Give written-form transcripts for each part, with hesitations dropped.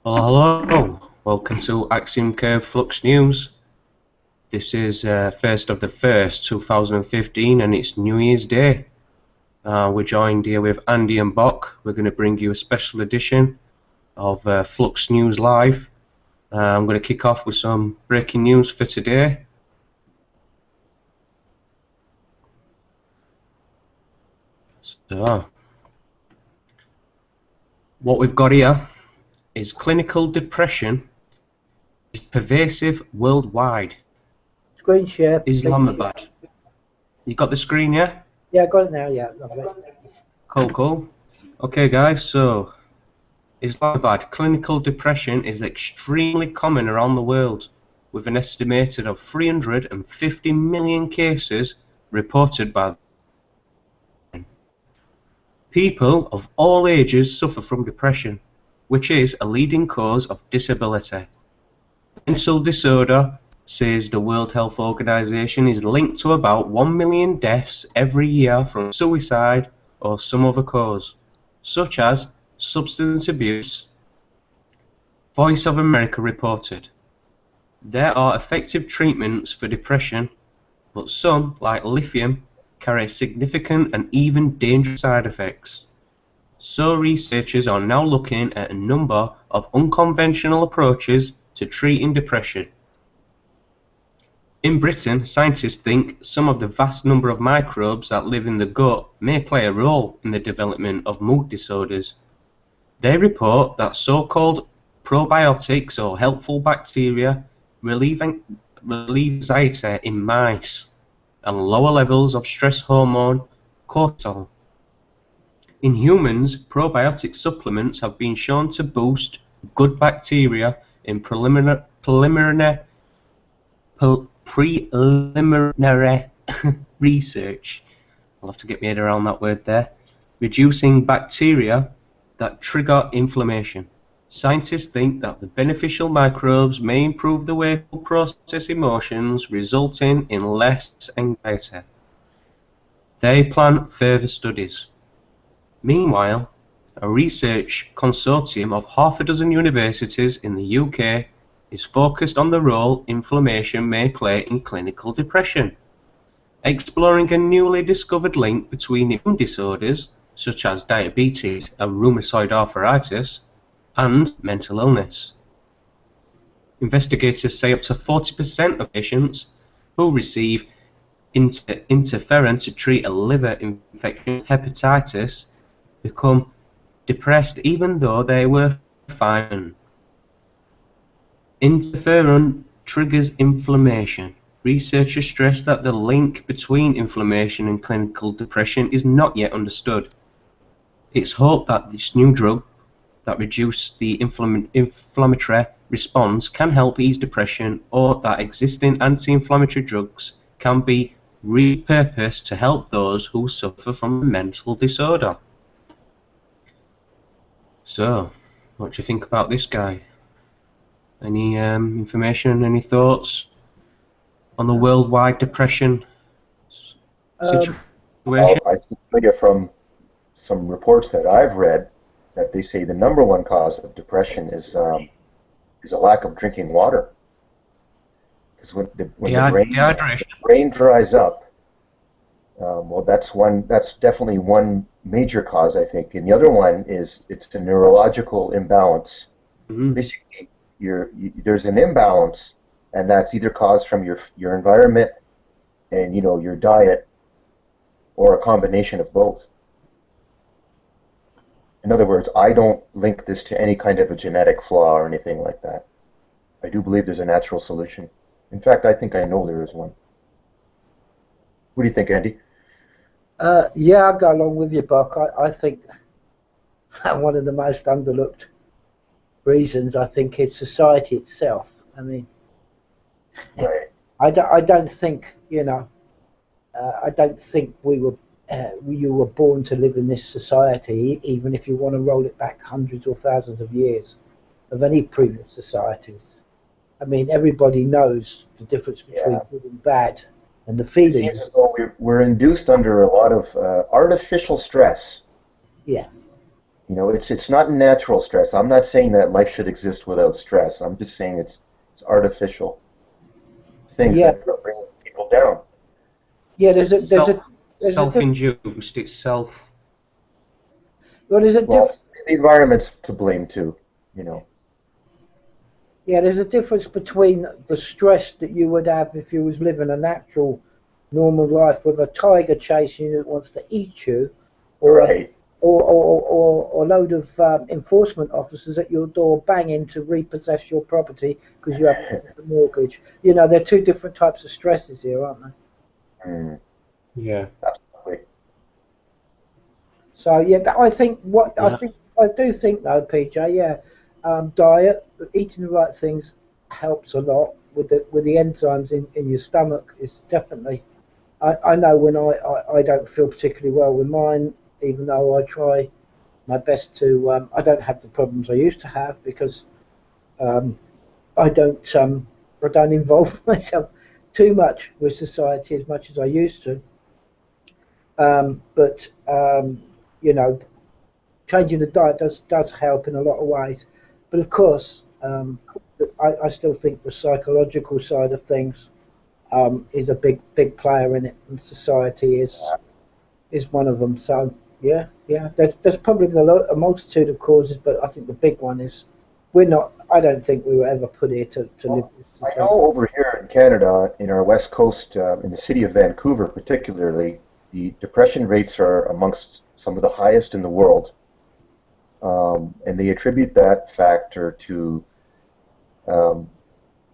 Well, hello. Welcome to Axiom Flux News. This is 1st of the 1st, 2015, and it's New Year's Day. We're joined here with Andy and Bok. We're going to bring you a special edition of Flux News Live. I'm going to kick off with some breaking news for today. So, what we've got here is clinical depression is pervasive worldwide. Screen share. Islamabad. You got the screen, yeah? Yeah, I got it now, yeah, lovely. Cool. Okay guys, so Islamabad, clinical depression is extremely common around the world, with an estimated of 350 million cases reported by people of all ages suffer from depression, which is a leading cause of disability. Mental disorder, says the World Health Organization, is linked to about 1 million deaths every year from suicide or some other cause, such as substance abuse. Voice of America reported, there are effective treatments for depression, but some, like lithium, carry significant and even dangerous side effects. So researchers are now looking at a number of unconventional approaches to treating depression. In Britain, scientists think some of the vast number of microbes that live in the gut may play a role in the development of mood disorders. They report that so-called probiotics or helpful bacteria relieve anxiety in mice and lower levels of stress hormone cortisol. In humans, probiotic supplements have been shown to boost gut bacteria in preliminary research. I'll have to get my head around that word there. Reducing bacteria that trigger inflammation. Scientists think that the beneficial microbes may improve the way people process emotions, resulting in less anxiety. They plan further studies. Meanwhile, a research consortium of half a dozen universities in the UK is focused on the role inflammation may play in clinical depression, exploring a newly discovered link between immune disorders such as diabetes and rheumatoid arthritis and mental illness. Investigators say up to 40% of patients who receive interferon to treat a liver infection, hepatitis, become depressed even though they were fine. Interferon triggers inflammation. Researchers stress that the link between inflammation and clinical depression is not yet understood. It's hoped that this new drug that reduces the inflammatory response can help ease depression, or that existing anti-inflammatory drugs can be repurposed to help those who suffer from a mental disorder. So, what do you think about this guy? Any information, any thoughts on the worldwide depression situation? Well, I think from some reports that I've read that they say the number one cause of depression is a lack of drinking water. Because when the brain dries up, well, that's definitely one major cause, I think. And the other one is it's the neurological imbalance. Mm-hmm. Basically, there's an imbalance, and that's either caused from your environment and your diet, or a combination of both. In other words, I don't link this to any kind of a genetic flaw or anything like that. I do believe there's a natural solution. In fact, I think I know there is one. What do you think, Andy? Yeah, I'll go along with you, Buck. I think one of the most underlooked reasons, I think, is society itself. I mean, right. I don't think, I don't think you were born to live in this society, even if you want to roll it back hundreds or thousands of years of any previous societies. I mean, everybody knows the difference between good and bad, and the feeling. It seems as though we're induced under a lot of artificial stress. Yeah. You know, it's not natural stress. I'm not saying that life should exist without stress. I'm just saying it's artificial things Yeah, that are bringing people down. yeah. There's a diff- Self-induced. It's self. well, there's a Well, diff- the environment's to blame too. You know. yeah, there's a difference between the stress that you would have if you was living a natural, normal life with a tiger chasing you that wants to eat you, or a Right. or a load of enforcement officers at your door banging to repossess your property because you haven't paid the mortgage. You know, they're two different types of stresses here, aren't they? Mm, Yeah. absolutely. So yeah, Yeah. I do think though, PJ, yeah, diet, eating the right things helps a lot with the enzymes in your stomach. Is definitely. I know when I don't feel particularly well with mine, even though I try my best to. I don't have the problems I used to have because um, I don't I don't involve myself too much with society as much as I used to. But you know, changing the diet does help in a lot of ways. But of course, I still think the psychological side of things is a big player in it, and society is one of them. So yeah, yeah. There's probably a multitude of causes, but I think the big one is we're not. I don't think we were ever put here to live Well, with I society. know over here in Canada, in our west coast, in the city of Vancouver particularly, the depression rates are amongst some of the highest in the world. And they attribute that factor to um,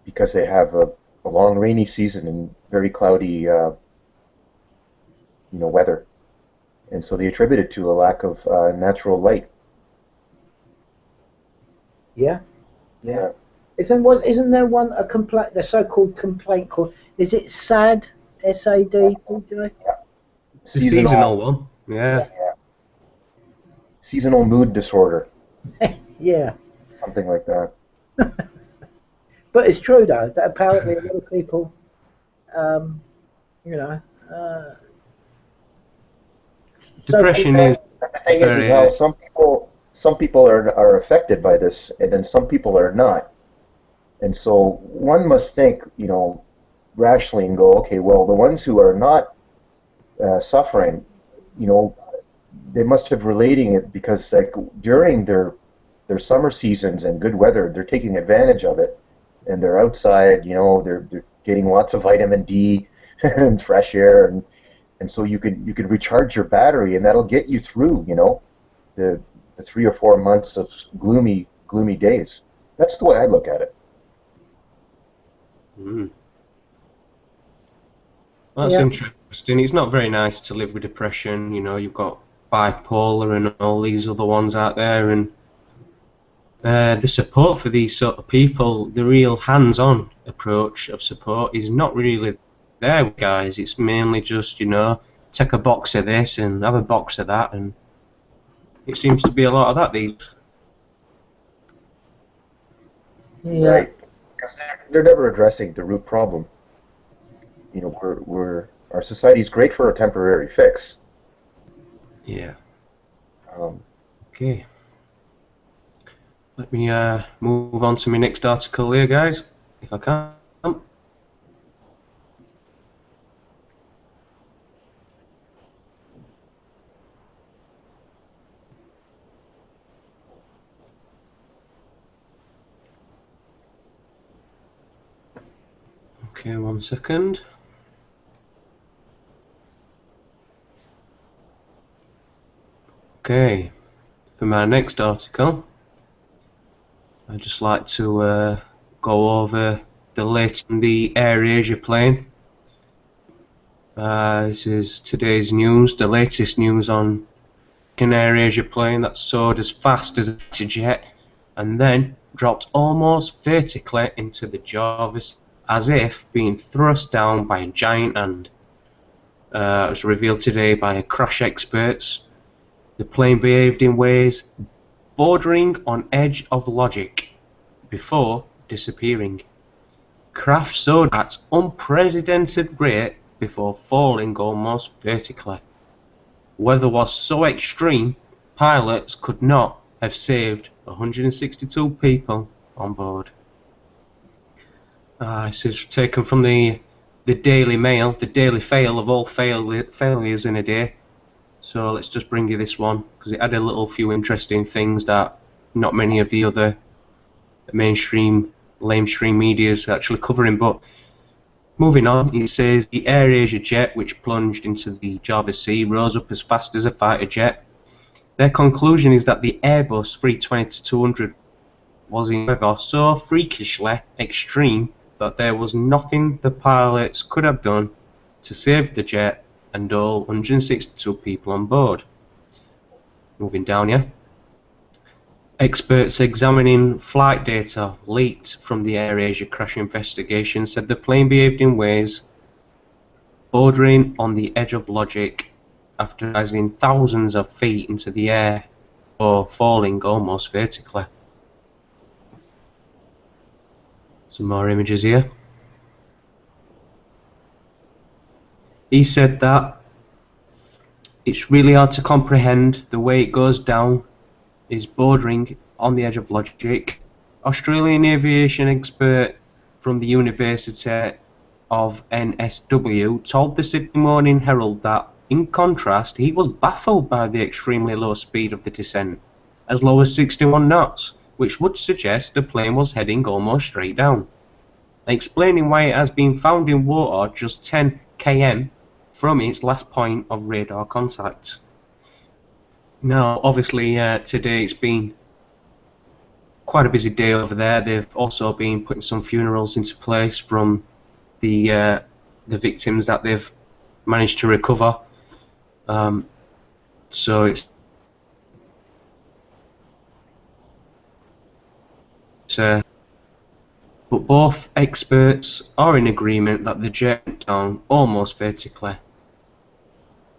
because they have a long rainy season and very cloudy, weather, and so they attribute it to a lack of natural light. Yeah, yeah. Yeah, Isn't there one a complaint? The so-called complaint called is it SAD? SAD? PJ? yeah. The seasonal Seasonal, one. Yeah. Yeah, yeah, seasonal mood disorder, yeah. something like that. But it's true though that apparently a lot of people, um, you know, uh, so-called. Depression is And the thing is how very. some people are affected by this, and then some people are not. And so one must think, rationally and go, okay, well, the ones who are not suffering, you know, they must have relating it because like during their summer seasons and good weather, they're taking advantage of it, and they're outside, they're getting lots of vitamin D and fresh air, and so you could recharge your battery, and that'll get you through, the the 3 or 4 months of gloomy days. That's the way I look at it. Mm. That's Yeah, interesting. It's not very nice to live with depression. You know, you've got bipolar and all these other ones out there, and the support for these sort of people, the real hands-on approach of support, is not really there, guys. It's mainly just, take a box of this and have a box of that, and it seems to be a lot of that these. yeah, Right. Because they're never addressing the root problem. Our society's great for a temporary fix. Yeah. Um, Okay. Let me move on to my next article here, guys, if I can. Okay, 1 second. Okay, for my next article, I'd just like to go over the latest in the AirAsia plane. This is today's news, the latest news on an AirAsia plane that soared as fast as a fighter jet and then dropped almost vertically into the Jarvis as if being thrust down by a giant hand. It was revealed today by crash experts. The plane behaved in ways bordering on edge of logic before disappearing. Craft soared at unprecedented rate before falling almost vertically. Weather was so extreme pilots could not have saved 162 people on board. This is taken from the Daily Mail, the daily fail of all failures in a day. So let's just bring you this one, because it had a little few interesting things that not many of the other mainstream, lamestream media is actually covering. But moving on, it says the AirAsia jet, which plunged into the Java Sea, rose up as fast as a fighter jet. Their conclusion is that the Airbus 320-200 was in weather so freakishly extreme that there was nothing the pilots could have done to save the jet and all 162 people on board. Moving down here. Experts examining flight data leaked from the AirAsia crash investigation said the plane behaved in ways bordering on the edge of logic after rising thousands of feet into the air or falling almost vertically. Some more images here. He said that it's really hard to comprehend the way it goes down is bordering on the edge of logic. Australian aviation expert from the University of NSW told the Sydney Morning Herald that, in contrast, he was baffled by the extremely low speed of the descent, as low as 61 knots, which would suggest the plane was heading almost straight down, explaining why it has been found in water just 10 km from its last point of radar contact. Now, obviously, today it's been quite a busy day over there. They've also been putting some funerals into place from the victims that they've managed to recover. So it's but both experts are in agreement that the jet went down almost vertically.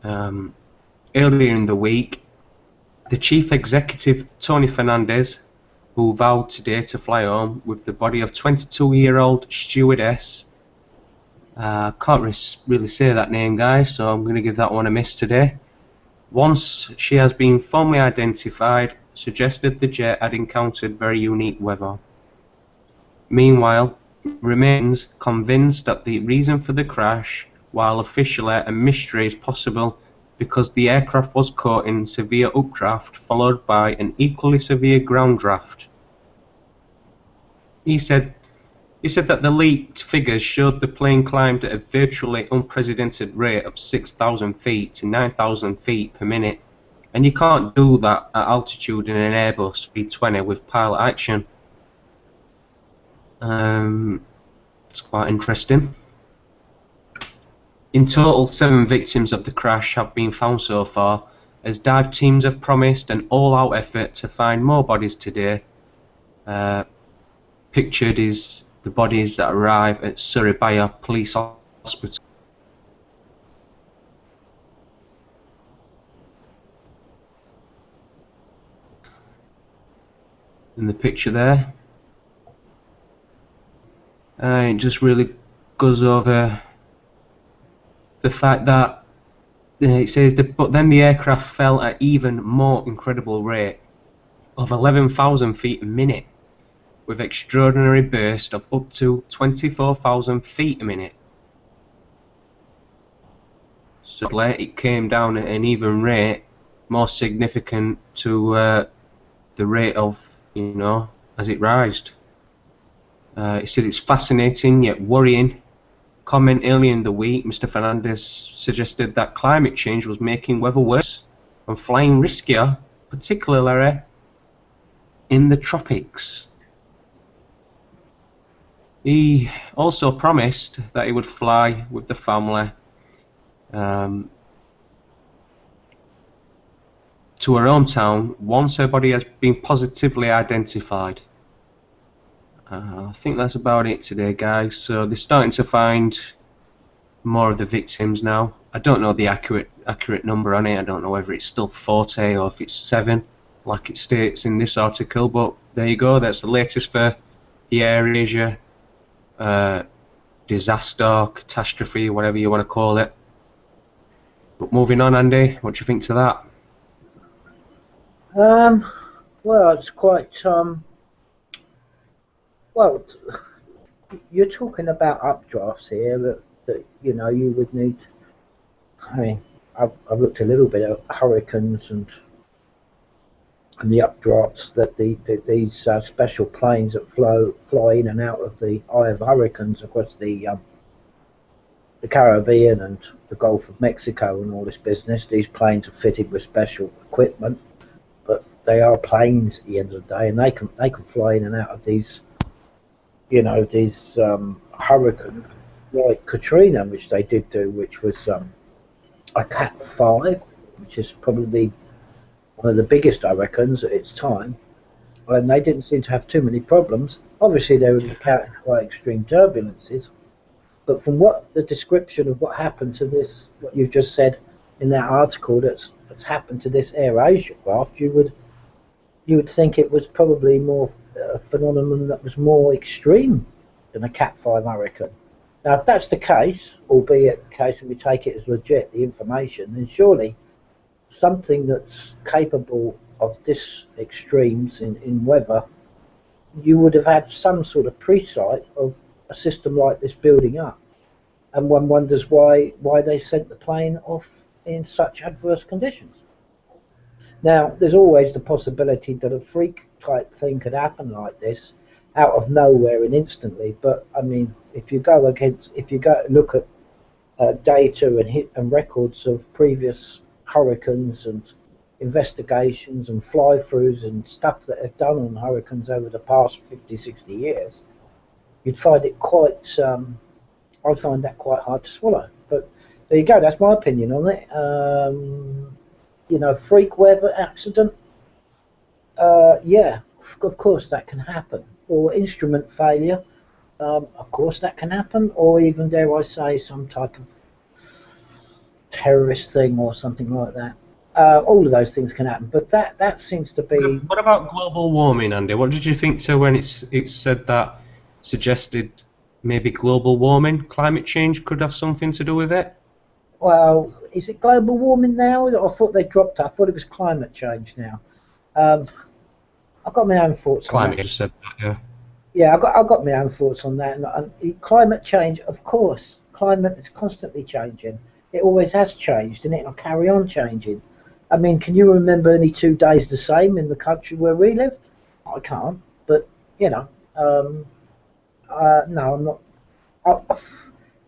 Earlier in the week, the chief executive, Tony Fernandez, who vowed today to fly home with the body of 22-year-old stewardess, can't really say that name, guys, so I'm going to give that one a miss today. Once she has been formally identified, suggested the jet had encountered very unique weather. Meanwhile, remains convinced that the reason for the crash, while officially a mystery, is possible because the aircraft was caught in severe updraft followed by an equally severe ground draft. He said that the leaked figures showed the plane climbed at a virtually unprecedented rate of 6,000 feet to 9,000 feet per minute, and you can't do that at altitude in an Airbus 320 with pilot action. It's quite interesting. In total, 7 victims of the crash have been found so far, as dive teams have promised an all-out effort to find more bodies today. Pictured is the bodies that arrive at Surabaya Police Hospital. In the picture there, it just really goes over the fact that it says but then the aircraft fell at even more incredible rate of 11,000 feet a minute, with extraordinary burst of up to 24,000 feet a minute. So it came down at an even rate, more significant to the rate of, as it rised. He said it's fascinating yet worrying. Comment earlier in the week, Mr. Fernandez suggested that climate change was making weather worse and flying riskier, particularly in the tropics. He also promised that he would fly with the family to her hometown once her body has been positively identified. I think that's about it today, guys. So they're starting to find more of the victims now. I don't know the accurate number on it. I don't know whether it's still 40 or if it's 7, like it states in this article. But there you go. That's the latest for the AirAsia disaster, catastrophe, whatever you want to call it. But moving on, Andy, what do you think to that? Well, it's quite well. You're talking about updrafts here that you would need. I mean, I've looked a little bit at hurricanes and the updrafts that these special planes that fly in and out of the eye of hurricanes across the Caribbean and the Gulf of Mexico and all this business. These planes are fitted with special equipment, but they are planes at the end of the day, and they can fly in and out of these hurricanes like Katrina, which they did do, which was a Cat 5, which is probably one of the biggest hurricanes at its time, and they didn't seem to have too many problems. Obviously, they were encountered quite extreme turbulences, but from what the description of what happened to this, what you've just said in that article, that's happened to this air Asia craft, you would think it was probably more a phenomenon that was more extreme than a Cat 5 hurricane. Now, if that's the case, albeit the case that we take it as legit, the information, then surely something that's capable of this extremes in weather, you would have had some sort of pre-sight of a system like this building up. And one wonders why they sent the plane off in such adverse conditions. Now, there's always the possibility that a freak type thing could happen like this out of nowhere and instantly. But I mean, if you go look at data and records of previous hurricanes and investigations and fly-throughs and stuff that have done on hurricanes over the past 50, 60 years, you'd find it quite. I find that quite hard to swallow. But there you go. That's my opinion on it. Freak weather accident. Yeah, of course that can happen. Or instrument failure. Of course that can happen. Or even, dare I say, some type of terrorist thing or something like that. All of those things can happen. But that seems to be. What about global warming, Andy? What did you think to when it's said that suggested maybe global warming, climate change could have something to do with it? Well, is it global warming now? I thought they dropped it. I thought it was climate change now. I've got my own thoughts on that. Climate just said that, yeah. Yeah, I've got my own thoughts on that. And climate change, of course, climate is constantly changing. It always has changed, and it'll carry on changing. I mean, can you remember any 2 days the same in the country where we live? I can't, but, no, I'm not.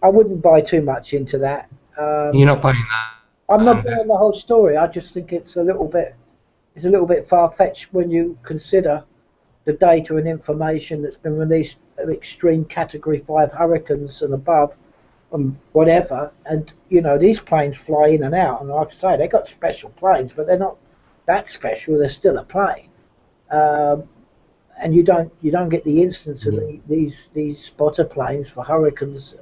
I wouldn't buy too much into that. You're not buying that? I'm not buying the whole story. I just think it's a little bit far-fetched when you consider the data and information that's been released of extreme Category 5 hurricanes and above, and whatever. And these planes fly in and out, and like I say, they got special planes, but they're not that special. They're still a plane. And you don't get the instance of these spotter planes for hurricanes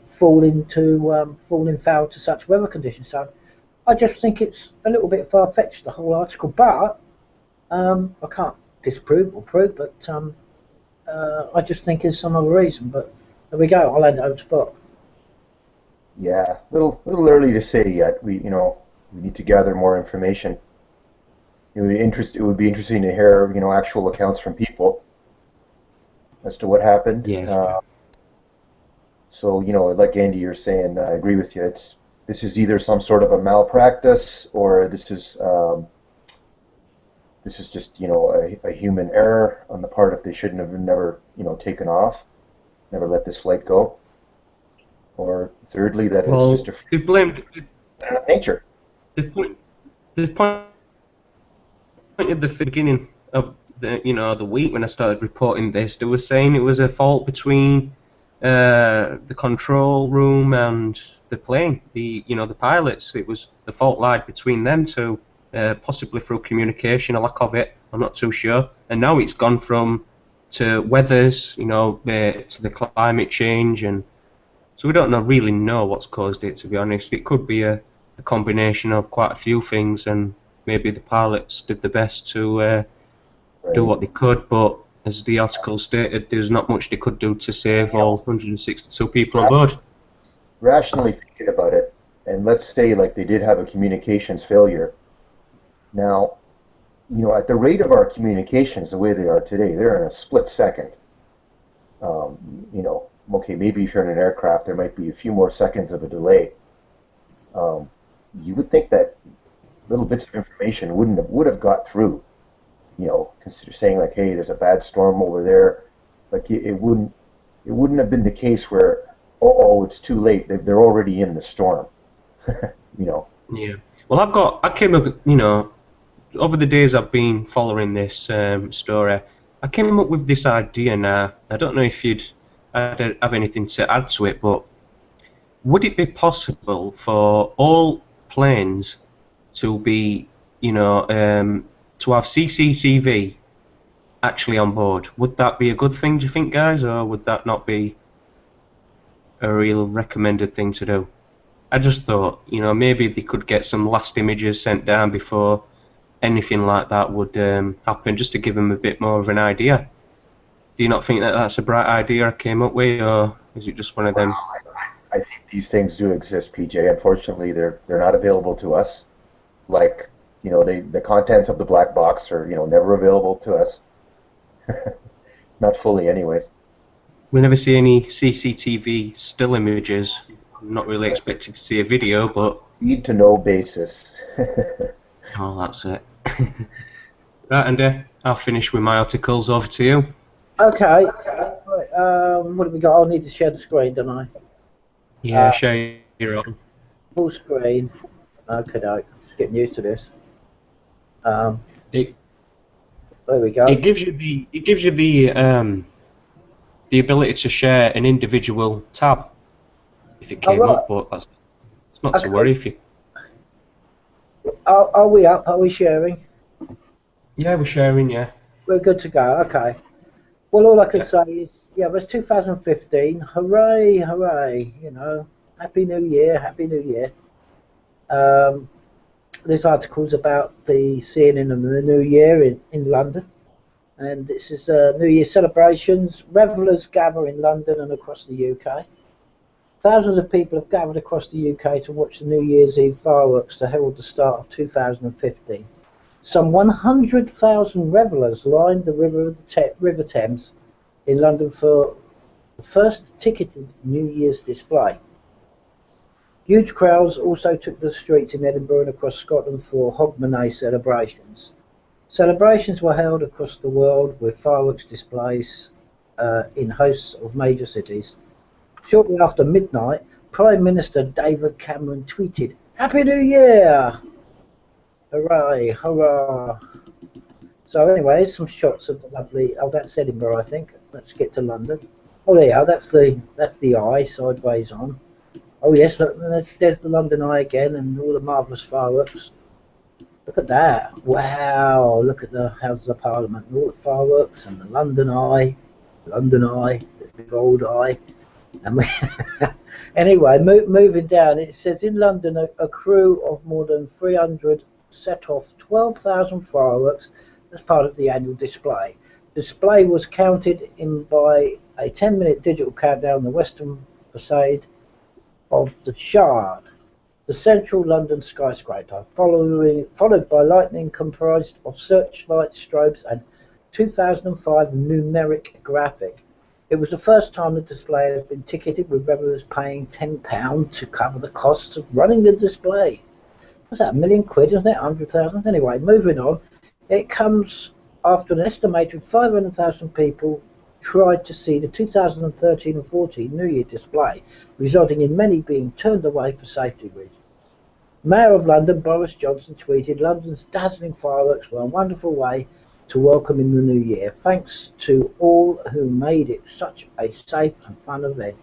falling foul to such weather conditions. So I just think it's a little bit far-fetched, the whole article, but I can't disprove or prove, but I just think there's some other reason. But there we go. I'll hand it over to Bob. Yeah, little early to say yet. We need to gather more information. It would be interesting to hear, actual accounts from people as to what happened. Yeah. So, like Andy, you're saying, I agree with you. This is either some sort of a malpractice, or this is just, a human error on the part of they shouldn't have never, taken off, never let this flight go. Or thirdly, that it's just they've blamed nature. They've pointed at the beginning of the week when I started reporting this. They were saying it was a fault between the control room and the plane, the pilots. It was the fault lied between them two, possibly through communication, a lack of it. I'm not too sure. And now it's gone to weathers, to the climate change, and so we don't really know what's caused it. To be honest, it could be a combination of quite a few things, and maybe the pilots did the best to do what they could, but as the article stated, there's not much they could do to save all 162 people on board. Rationally thinking about it, and let's say like they did have a communications failure. Now, you know, at the rate of our communications, the way they are today, they're in a split second. You know, okay, maybe if you're in an aircraft, there might be a few more seconds of a delay. You would think that little bits of information would have got through. You know, consider saying like, hey, there's a bad storm over there. Like it wouldn't have been the case where, oh, it's too late. They're already in the storm. You know. Yeah. Well, I came up, you know, over the days I've been following this story, I came up with this idea now. I don't know if you'd have anything to add to it, but would it be possible for all planes to be, you know, to have CCTV actually on board? Would that be a good thing, do you think, guys, or would that not be a real recommended thing to do? I just thought, you know, maybe they could get some last images sent down before anything like that would happen, just to give them a bit more of an idea. Do you not think that that's a bright idea I came up with, or is it just one of them? Well, I think these things do exist, PJ. Unfortunately, they're not available to us. Like, you know, the contents of the black box are, you know, never available to us. Not fully, anyways. We never see any CCTV still images. I'm not really expecting to see a video, but Need to know basis. oh, that's it. Right, and I'll finish with my articles. Over to you. Okay. Right, what have we got? I'll need to share the screen, don't I? Yeah, share your own. Full screen. Okay, just getting used to this. It There we go. it gives you the ability to share an individual tab if it came up, but it's not to worry if you. Are we up? Are we sharing? Yeah, we're sharing. Yeah. We're good to go. Okay. Well, all I can say is, yeah, it's 2015. Hooray, hooray! You know, Happy New Year, Happy New Year. This article's about the seeing in of the New Year in London, and this is New Year celebrations. Revellers gather in London and across the UK. Thousands of people have gathered across the UK to watch the New Year's Eve fireworks to herald the start of 2015. Some 100,000 revellers lined the River Thames in London for the first ticketed New Year's display. Huge crowds also took the streets in Edinburgh and across Scotland for Hogmanay celebrations. Celebrations were held across the world with fireworks displays in hosts of major cities. Shortly after midnight, Prime Minister David Cameron tweeted, "Happy New Year! Hooray, hurrah!" So anyway, some shots of the lovely, oh, that's Edinburgh, I think. Let's get to London. Oh yeah, that's the eye sideways on. Oh yes, look, there's the London Eye again and all the marvellous fireworks. Look at that. Wow, look at the Houses of Parliament and all the fireworks and the London Eye, the big old eye. And anyway, moving down, it says in London a crew of more than 300 set off 12,000 fireworks as part of the annual display. Display was counted in by a 10-minute digital countdown on the western facade of the Shard, the central London skyscraper, followed by lightning comprised of searchlight strobes and 2005 numeric graphic. It was the first time the display has been ticketed, with revellers paying £10 to cover the costs of running the display. What's that, £1 million, isn't it? 100,000? Anyway, moving on. It comes after an estimated 500,000 people tried to see the 2013 and 14 New Year display, resulting in many being turned away for safety reasons. Mayor of London, Boris Johnson, tweeted, "London's dazzling fireworks were a wonderful way to welcome in the new year. Thanks to all who made it such a safe and fun event,"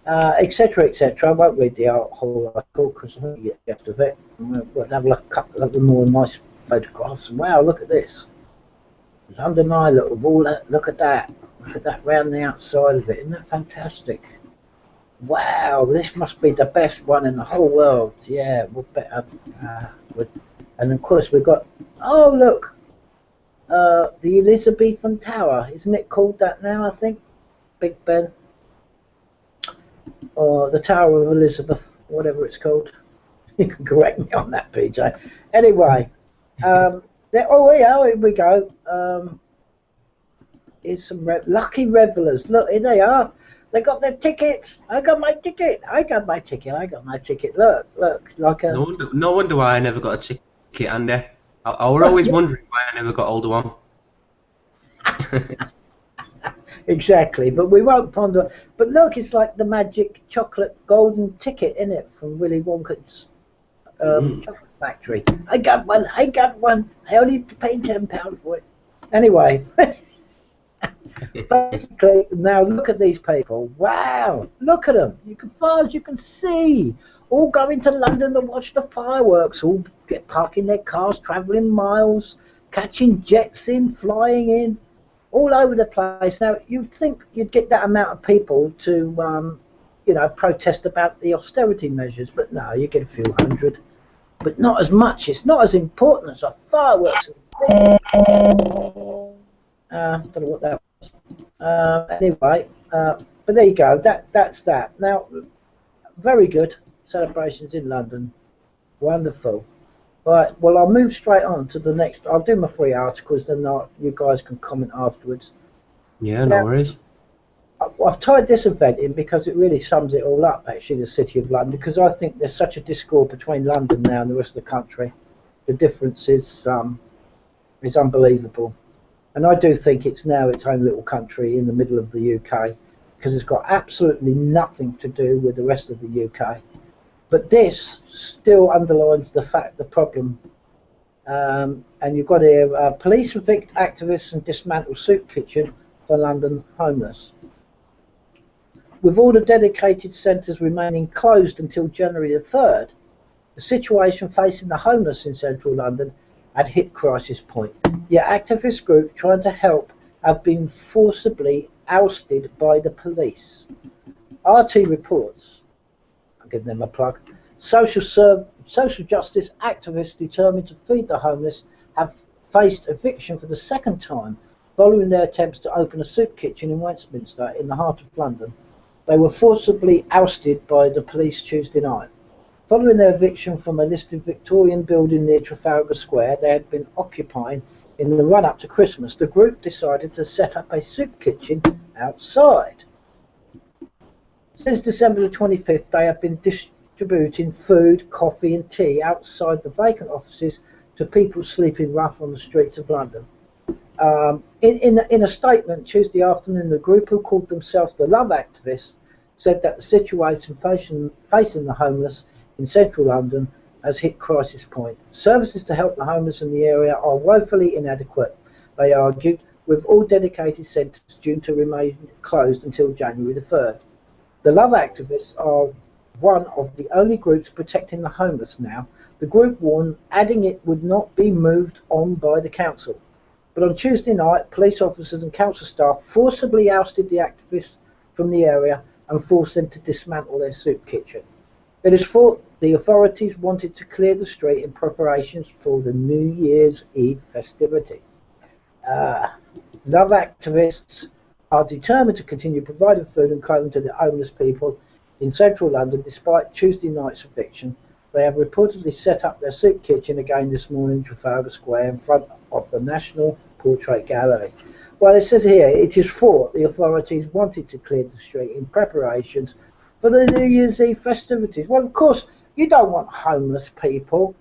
etc., etc. I won't read the whole article because I think you get the gist of it. We'll have a look at a couple of more nice photographs. Wow, look at this. London Eye, look at that. Look at that round the outside of it. Isn't that fantastic? Wow, this must be the best one in the whole world. Yeah, we'll better. And of course we've got, oh look, the Elizabethan Tower. Isn't it called that now, I think? Big Ben. Or the Tower of Elizabeth, whatever it's called. You can correct me on that, PJ. Anyway, Oh yeah, here we go. Here's some lucky revelers. Look, here they are. They got their tickets. I got my ticket. I got my ticket. I got my ticket. Look, like a. No wonder why I never got a ticket, Andy. I was always wondering why I never got hold of one. Exactly, but we won't ponder. But look, it's like the magic chocolate golden ticket, isn't it, from Willy Wonka's chocolate factory. I got one. I got one. I only paid £10 for it. Anyway. Basically, now look at these people. Wow, look at them. You can, far as you can see, all going to London to watch the fireworks. All get parking their cars, travelling miles, catching jets in, flying in, all over the place. Now you'd think you'd get that amount of people to, protest about the austerity measures, but no, you get a few hundred, but not as much. It's not as important as the fireworks. Don't know what that. Anyway, but there you go. That's that. Now, very good celebrations in London. Wonderful. Right. Well, I'll move straight on to the next. I'll do my 3 articles, then you guys can comment afterwards. Yeah, no worries. I've tied this event in because it really sums it all up. Actually, the City of London, because I think there's such a discord between London now and the rest of the country. The difference is unbelievable. And I do think it's now its own little country in the middle of the UK, because it's got absolutely nothing to do with the rest of the UK. But this still underlines the problem. And you've got here, police evict activists and dismantle soup kitchen for London homeless. With all the dedicated centres remaining closed until January the 3rd, the situation facing the homeless in central London had hit crisis point. Yet activist groups trying to help have been forcibly ousted by the police. RT reports, I'll give them a plug, social justice activists determined to feed the homeless have faced eviction for the second time following their attempts to open a soup kitchen in Westminster in the heart of London. They were forcibly ousted by the police Tuesday night. Following their eviction from a listed Victorian building near Trafalgar Square they had been occupying in the run-up to Christmas, the group decided to set up a soup kitchen outside. Since December the 25th, they have been distributing food, coffee and tea outside the vacant offices to people sleeping rough on the streets of London. In a statement Tuesday afternoon, the group, who called themselves the Love Activists, said that the situation facing the homeless in central London has hit crisis point. Services to help the homeless in the area are woefully inadequate, they argued, with all dedicated centres due to remain closed until January the 3rd. The Love Activists are one of the only groups protecting the homeless now, the group warned, adding it would not be moved on by the council. But on Tuesday night, police officers and council staff forcibly ousted the activists from the area and forced them to dismantle their soup kitchen. It is thought the authorities wanted to clear the street in preparations for the New Year's Eve festivities. Love activists are determined to continue providing food and clothing to the homeless people in central London despite Tuesday night's eviction. They have reportedly set up their soup kitchen again this morning in Trafalgar Square in front of the National Portrait Gallery. Well, it says here, it is thought the authorities wanted to clear the street in preparations for the New Year's Eve festivities. Well, of course, you don't want homeless people,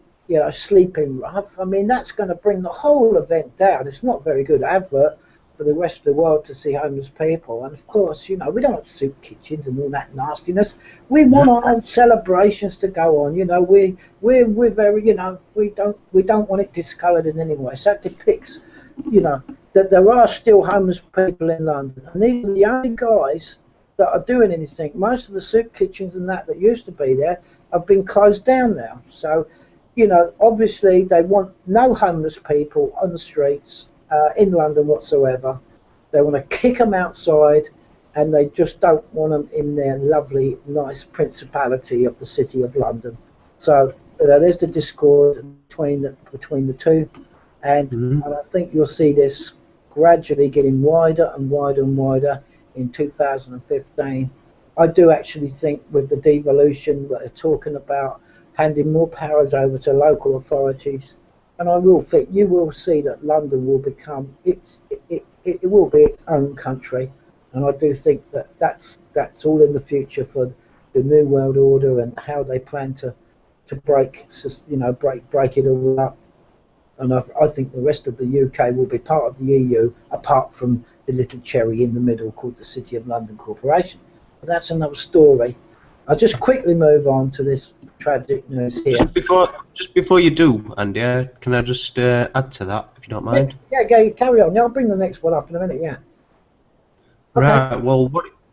sleeping rough. I mean, that's going to bring the whole event down. It's not a very good advert for the rest of the world to see homeless people. And of course, we don't want soup kitchens and all that nastiness. We want our own celebrations to go on. We're very, we don't want it discoloured in any way. So that depicts, that there are still homeless people in London, and these are the only guys that are doing anything. Most of the soup kitchens and that used to be there have been closed down now. So, obviously they want no homeless people on the streets in London whatsoever. They want to kick them outside, and they just don't want them in their lovely, nice principality of the City of London. So there's the discord between the two, and I think you'll see this gradually getting wider and wider and wider in 2015. I do actually think with the devolution that they're talking about, handing more powers over to local authorities, and I will think you will see that London will become it will be its own country, and I do think that that's all in the future for the new world order and how they plan to break it all up. And I think the rest of the UK will be part of the EU, apart from the little cherry in the middle called the City of London Corporation. But that's another story. I'll just quickly move on to this tragic news here. Just before you do, Andy, can I just add to that, if you don't mind? Yeah, go carry on. Yeah, I'll bring the next one up in a minute. Yeah. Okay. Right. Well,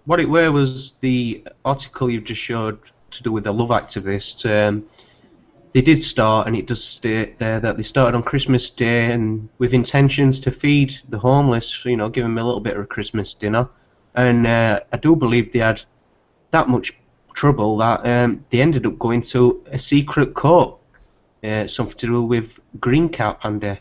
what it were was the article you just showed to do with the love activist. They did start, and it does state there that they started on Christmas Day and with intentions to feed the homeless, you know, give them a little bit of a Christmas dinner. And I do believe they had that much trouble that they ended up going to a secret court, something to do with green cap, Andy,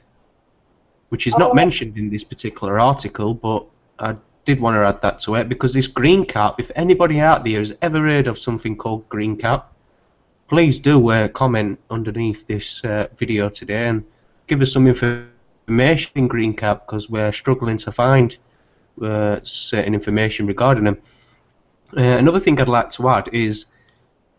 which is not mentioned in this particular article, but I did want to add that to it because this green cap, if anybody out there has ever heard of something called green cap, please do comment underneath this video today and give us some information in green cap, because we're struggling to find certain information regarding them. Another thing I'd like to add is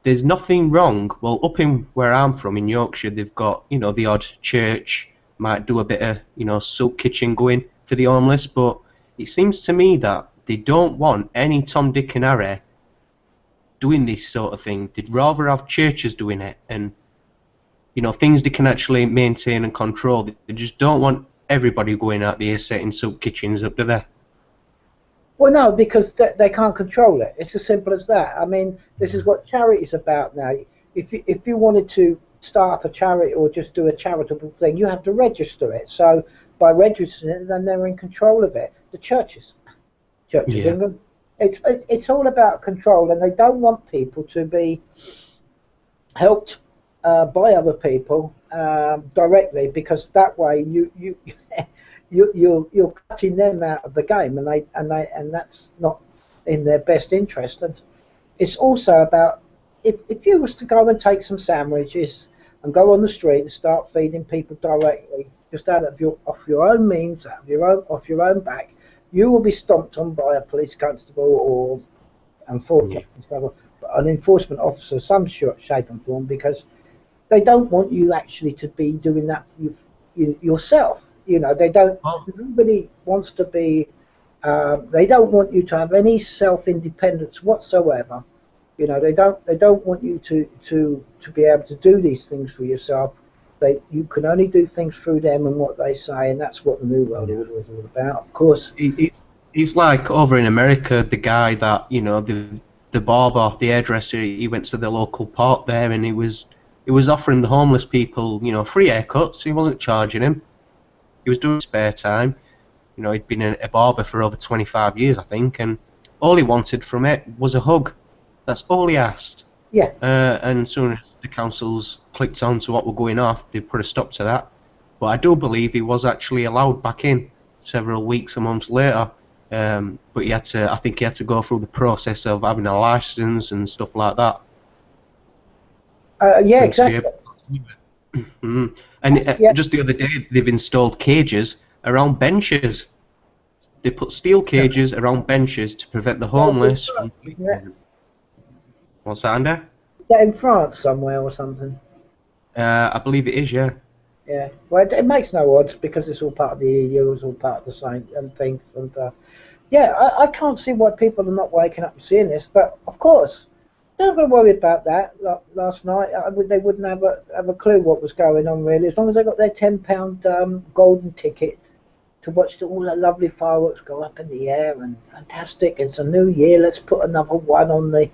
there's nothing wrong. Well, up in where I'm from in Yorkshire, they've got, you know, the odd church might do a bit of, you know, soup kitchen going for the homeless, but it seems to me that they don't want any Tom, Dick and Harry doing this sort of thing. They'd rather have churches doing it and, you know, things they can actually maintain and control. They just don't want everybody going out there setting soup kitchens up, do they? Well, no, because they can't control it. It's as simple as that. I mean, this is what charity's about now. If you wanted to start up a charity or just do a charitable thing, you have to register it. So by registering it, then they're in control of it. The churches, Church of England, it's all about control, and they don't want people to be helped by other people directly, because that way you're cutting them out of the game, and that's not in their best interest. And it's also about if you was to go and take some sandwiches and go on the street and start feeding people directly, just off your own means, off your own back, you will be stomped on by a police constable or an enforcement officer of some shape and form, because they don't want you actually to be doing that yourself. You know, they don't. Nobody wants to be. They don't want you to have any self-independence whatsoever. You know, they don't want you to be able to do these things for yourself. You can only do things through them and what they say, and that's what the New World Order is all about. Of course, it's like over in America, the guy that, you know, the barber, the hairdresser, he went to the local park there, and he was offering the homeless people, you know, free haircuts. He wasn't charging him. He was doing spare time. You know, he'd been a barber for over 25 years, I think, and all he wanted from it was a hug. That's all he asked. Yeah. And as soon as the councils clicked on to what were going off, they put a stop to that. But I do believe he was actually allowed back in several weeks or months later. But I think he had to go through the process of having a license and stuff like that. Yeah, exactly. And just the other day, they've installed cages around benches. They put steel cages around benches to prevent the homeless from... What's that, Andy? Is that in France somewhere or something? I believe it is, yeah. Yeah. Well, it makes no odds, because it's all part of the EU, it's all part of the same thing. And I can't see why people are not waking up and seeing this. But of course, they're not going to worry about that. Last night, they wouldn't have a clue what was going on, really, as long as they got their £10 golden ticket to watch all the lovely fireworks go up in the air, and fantastic. It's a new year. Let's put another one on the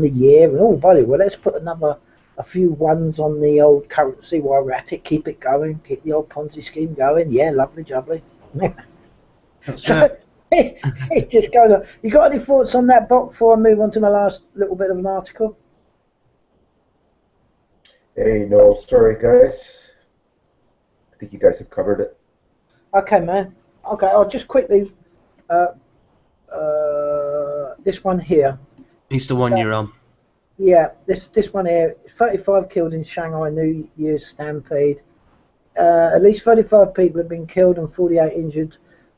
year. And oh, by the way, let's put a few ones on the old currency while we're at it. Keep it going. Keep the old Ponzi scheme going. Yeah, lovely, jubbly. So it just goes on. You got any thoughts on that, Bob, before I move on to my last little bit of an article? Hey, no, sorry, guys. I think you guys have covered it. Okay, man. Okay, I'll just quickly. This one here. It's the one you're on. Yeah, this one here. 35 killed in Shanghai New Year's stampede. At least 35 people have been killed and 48 injured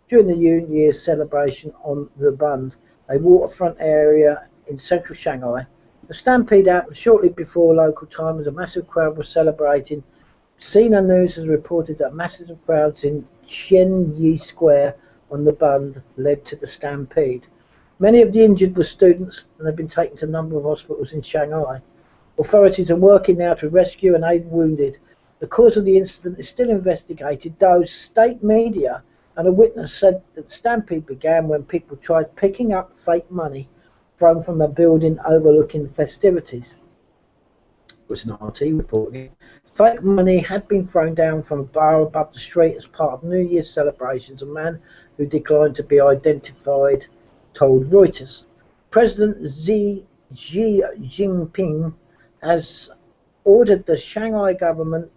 during the New Year's celebration on the Bund, a waterfront area in central Shanghai. The stampede happened shortly before local time as a massive crowd was celebrating. Sina News has reported that massive crowds in Qianyi Square on the Bund led to the stampede. Many of the injured were students and have been taken to a number of hospitals in Shanghai. Authorities are working now to rescue and aid wounded. The cause of the incident is still investigated, though state media and a witness said that the stampede began when people tried picking up fake money thrown from a building overlooking the festivities. It was an RT reporting. Fake money had been thrown down from a bar above the street as part of New Year's celebrations. A man who declined to be identified told Reuters. President Xi Jinping has ordered the Shanghai government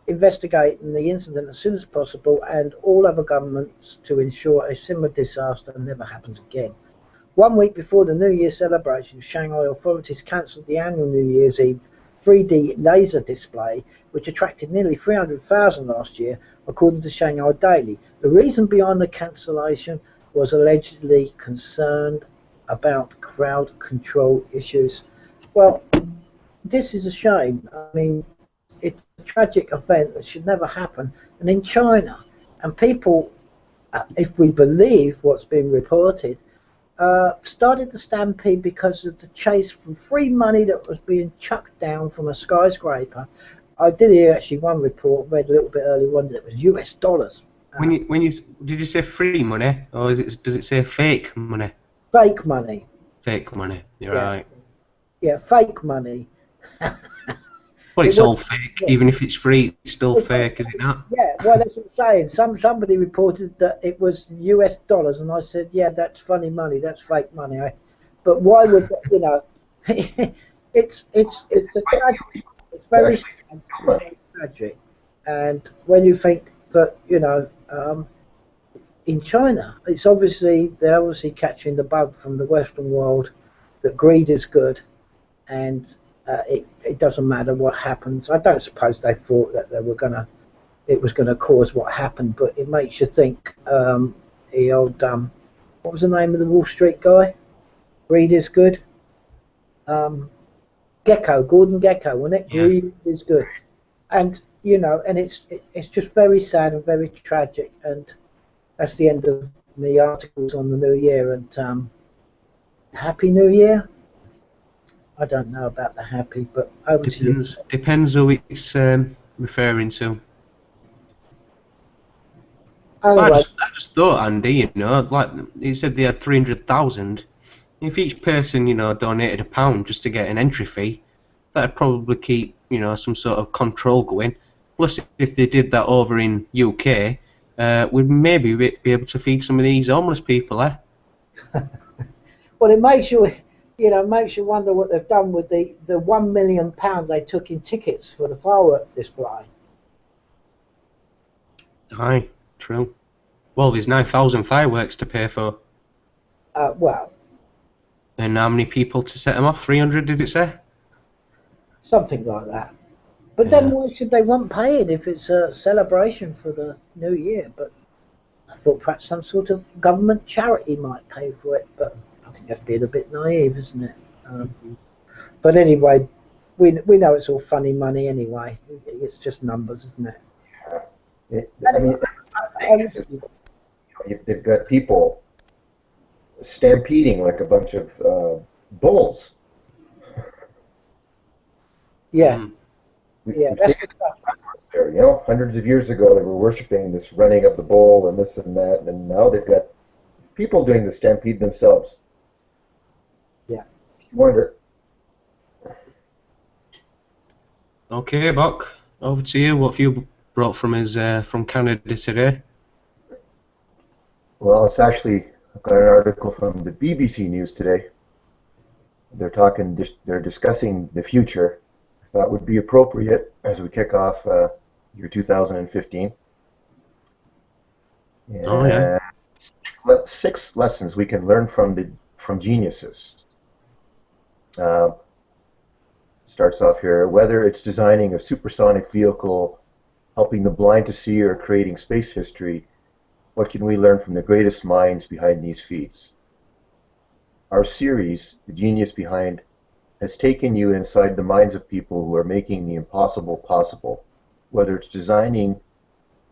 investigating the incident as soon as possible and all other governments to ensure a similar disaster never happens again. 1 week before the New Year celebration, Shanghai authorities cancelled the annual New Year's Eve 3D laser display, which attracted nearly 300,000 last year, according to Shanghai Daily. The reason behind the cancellation was allegedly concerned about crowd control issues. Well, this is a shame. I mean, it's a tragic event that should never happen. And in China, and people, if we believe what's been reported, started the stampede because of the chase for free money that was being chucked down from a skyscraper. I did hear actually one report, read a little bit earlier on, that it was US dollars. Did you say free money, or does it say fake money? Fake money. Fake money. You're Yeah. right. Yeah, fake money. But it's all fake, even if it's free, it's still fake, is it not? Yeah, well, that's what I'm saying. Somebody reported that it was US dollars, and I said, yeah, that's funny money, that's fake money. But why would, you know, it's a tragic, it's very tragic. And when you think that, you know, in China, it's obviously, they're obviously catching the bug from the Western world that greed is good, and it doesn't matter what happens. I don't suppose they thought that it was gonna cause what happened, but it makes you think. The old what was the name of the Wall Street guy? Greed is good. Gordon Gekko, wasn't it? Yeah. Greed is good, and you know, and it's just very sad and very tragic, and that's the end of the articles on the New Year. And Happy New Year. I don't know about the happy, but over to you. Depends who it's referring to. Anyway, I just thought, Andy, you know, like he said they had 300,000. If each person, you know, donated £1 just to get an entry fee, that'd probably keep, you know, some sort of control going. Plus, if they did that over in UK, we'd maybe be able to feed some of these homeless people, eh? well, it makes you, you know, makes you wonder what they've done with the £1 million they took in tickets for the fireworks display. Aye, true. Well, there's 9,000 fireworks to pay for. Well, And how many people to set them off? 300, did it say? something like that. But then why should they want paying if it's a celebration for the New Year? But I thought perhaps some sort of government charity might pay for it, but I think that's being a bit naive, isn't it? But anyway, we know it's all funny money anyway. It's just numbers, isn't it? I mean, they've got people stampeding like a bunch of bulls. Yeah. That's the stuff. There, you know, hundreds of years ago they were worshiping this running of the bull and this and that, and now they've got people doing the stampede themselves. Yeah. You wonder. Okay, Buck, over to you. What have you brought from from Canada today? Well, it's actually, I've got an article from the BBC News today. They're discussing the future. I thought would be appropriate as we kick off year 2015. And Oh, yeah. 6 lessons we can learn from geniuses. Starts off here, whether it's designing a supersonic vehicle helping the blind to see, or creating space history, what can we learn from the greatest minds behind these feats? Our series, The Genius Behind, has taken you inside the minds of people who are making the impossible possible, whether it's designing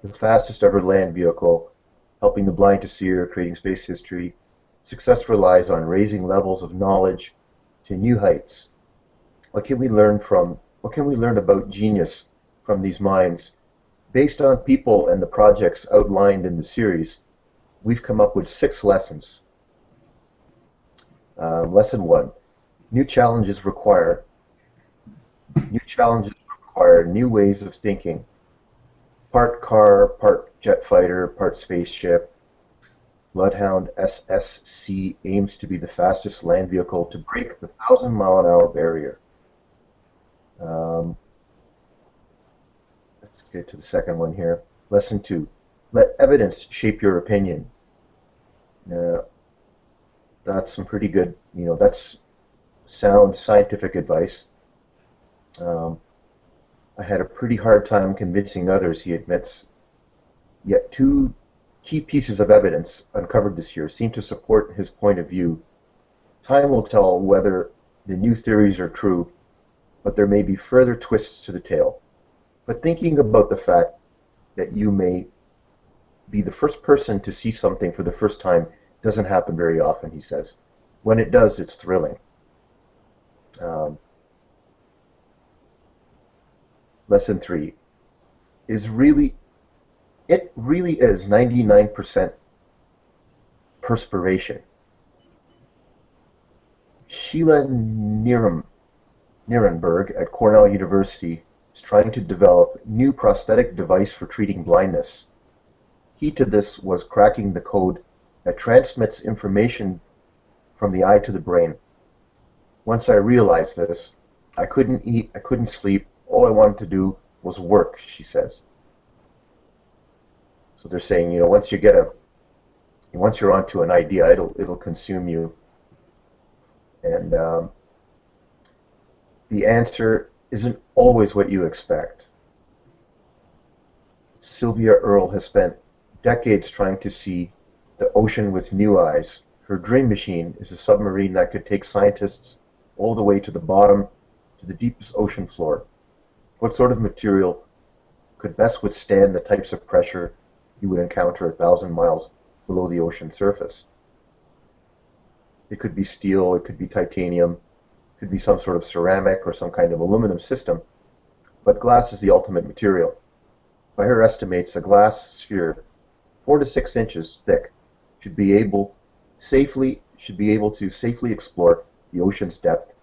the fastest ever land vehicle, helping the blind to see, or creating space history. Success relies on raising levels of knowledge to new heights. What can we learn about genius from these minds? Based on people and the projects outlined in the series, we've come up with 6 lessons. Lesson 1: new challenges require new ways of thinking. Part car, part jet fighter, part spaceship. Bloodhound SSC aims to be the fastest land vehicle to break the 1,000-mile-an-hour barrier. Let's get to the second one here. Lesson 2: let evidence shape your opinion. That's some pretty good, that's sound scientific advice. I had a pretty hard time convincing others, he admits. Yet 2 key pieces of evidence uncovered this year seem to support his point of view. Time will tell whether the new theories are true, but there may be further twists to the tale. But thinking about the fact that you may be the first person to see something for the first time doesn't happen very often, he says. When it does, it's thrilling. Lesson 3: it really is 99% perspiration. Sheila Nierenberg at Cornell University is trying to develop new prosthetic device for treating blindness. Key to this was cracking the code that transmits information from the eye to the brain. Once I realized this, I couldn't eat, I couldn't sleep. All I wanted to do was work, she says. So they're saying, once you're onto an idea, it'll consume you. And the answer isn't always what you expect. Sylvia Earle has spent decades trying to see the ocean with new eyes. Her dream machine is a submarine that could take scientists all the way to the bottom, to the deepest ocean floor. What sort of material could best withstand the types of pressure you would encounter 1,000 miles below the ocean surface? It could be steel, it could be titanium, it could be some sort of ceramic or some kind of aluminum system, but glass is the ultimate material. By her estimates, a glass sphere 4 to 6 inches thick should be able to safely explore the ocean's depth.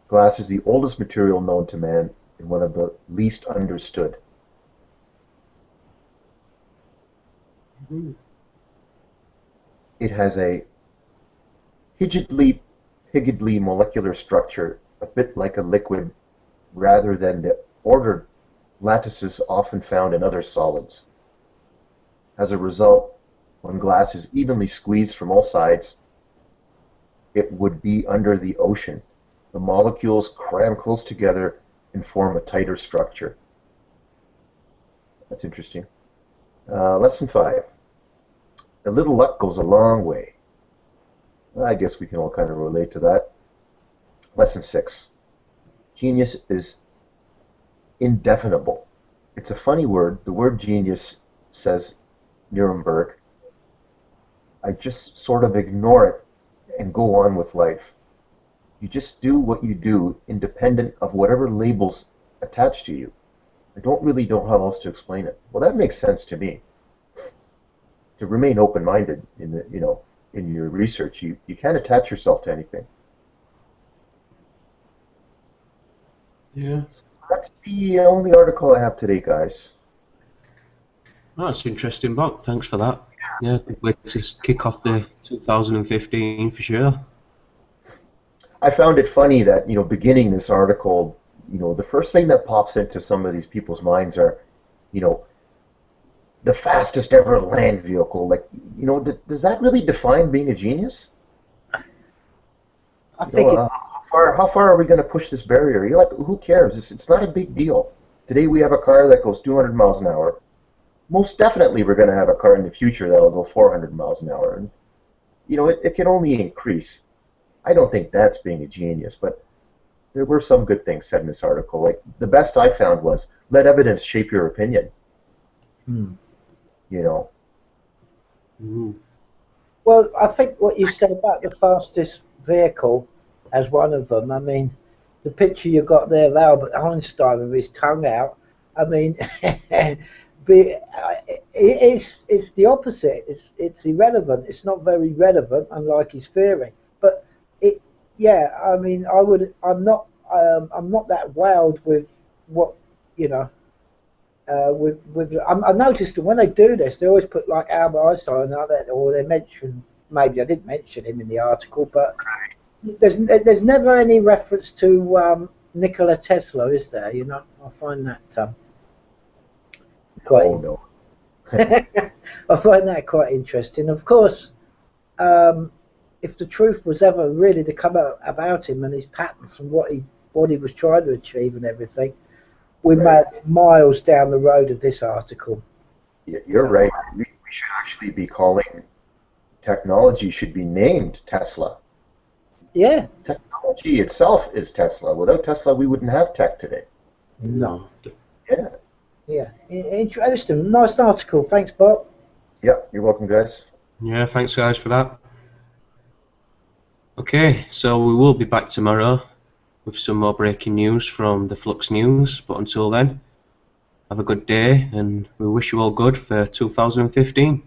Glass is the oldest material known to man and one of the least understood. It has a higidly molecular structure, a bit like a liquid, rather than the ordered lattices often found in other solids. As a result, when glass is evenly squeezed from all sides, it would be under the ocean. The molecules cram close together and form a tighter structure. That's interesting. Lesson 5. A little luck goes a long way. I guess we can all kind of relate to that. Lesson 6. Genius is indefinable. It's a funny word. The word genius, says Nuremberg. I just sort of ignore it and go on with life. You just do what you do, independent of whatever labels attach to you. I don't really know how else to explain it. Well, that makes sense to me. To remain open-minded in your research, you can't attach yourself to anything. Yeah. That's the only article I have today, guys. Oh, that's interesting, Bob. Thanks for that. Yeah, good way to kick off the 2015 for sure. I found it funny that, beginning this article, the first thing that pops into some of these people's minds are, the fastest ever land vehicle. Like, does that really define being a genius? I think how far are we going to push this barrier? You're like, who cares? It's not a big deal. Today we have a car that goes 200 miles an hour. Most definitely we're going to have a car in the future that will go 400 miles an hour. And, you know, it can only increase. I don't think that's being a genius, but there were some good things said in this article. Like, the best I found was, let evidence shape your opinion. You know. Well, I think what you said about the fastest vehicle as one of them, I mean, the picture you got there of Albert Einstein with his tongue out, I mean, it's the opposite. It's irrelevant. It's not very relevant, unlike his theory. But I mean, I'm not that wowed with what, you know. I noticed that when they do this, they always put like Albert Einstein out there, or they mention, maybe I didn't mention him in the article, but there's never any reference to Nikola Tesla, is there? You know, I find that quite. No. I find that quite interesting. Of course, if the truth was ever really to come out about him and his patents and what he was trying to achieve and everything, we might miles down the road of this article. You're right. We should actually be calling technology should be named Tesla. Yeah. Technology itself is Tesla. Without Tesla, we wouldn't have tech today. No. Yeah. Yeah. Interesting. Nice article. Thanks, Bob. Yeah. You're welcome, guys. Yeah, thanks guys for that. Okay, so we will be back tomorrow with some more breaking news from the Flux News, but until then, have a good day and we wish you all good for 2015.